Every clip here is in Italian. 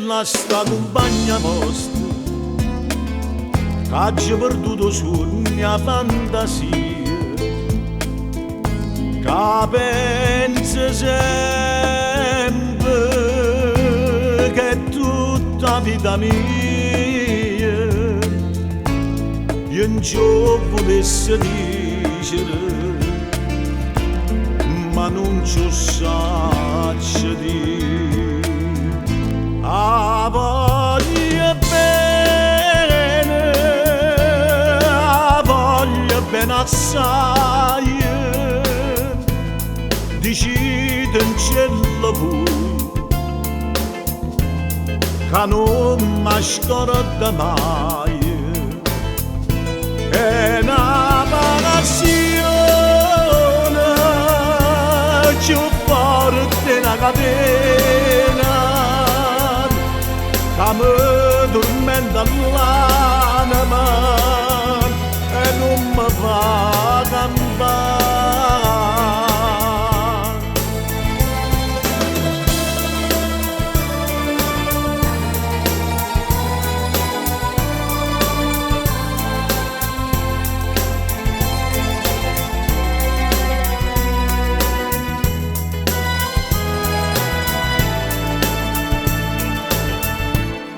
la sta compagna vostra che ha perduto su mia fantasia, che pensa sempre che è tutta vita mia. Io non ci volessi dire, ma non ci saggio dire. A voglio bene assai, decide in cielo voi, che non mi scorda mai. È una passione più forte una catena che mi tormenta l'anima e non mi fa campare.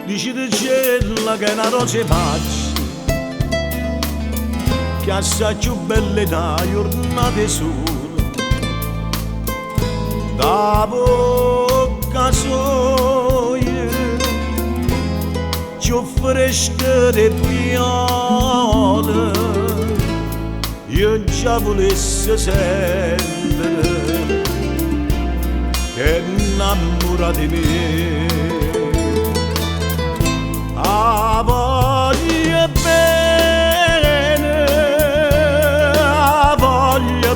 Dici di cielo che è una rosa magia, che assai più belle da giornate sole, da bocca soia, più fresca di viola, io già volessi sentire che innamora di me. A voglio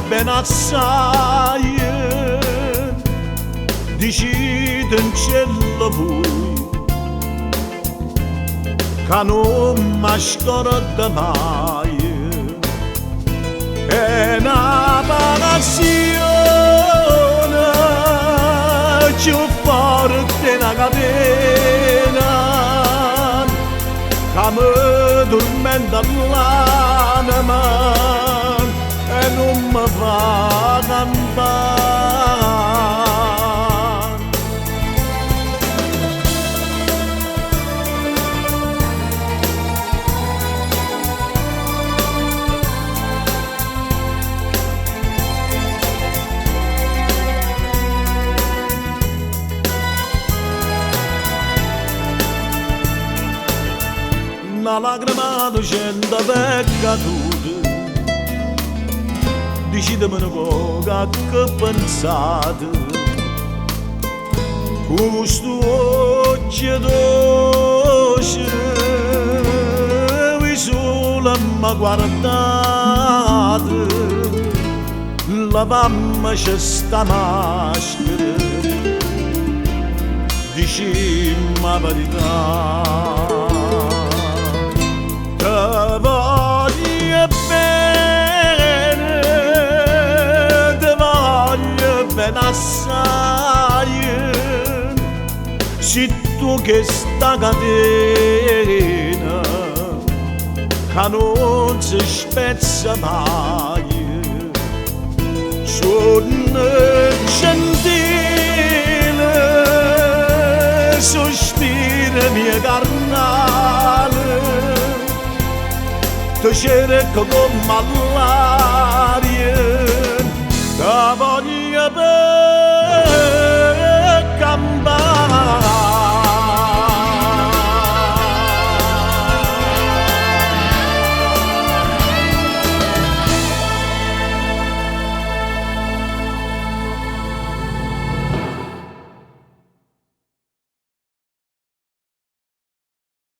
bene assai, decide in cielo voi, che non mi scorda mai. È una passione più forte una catena che mi tormenta l'anima e non mi fa campare. Una lacrima docenda peccatura, decidemene poca che pensate, questo occhio dolce vi solo mi guardate, lavammoci sta maschera, dicimmo la verità. Te voglio bene assai, se tu che sta catena che non si spezza mai, sono gentile, sospira mia carnale, ti cerco come all'aria, te voglio bene.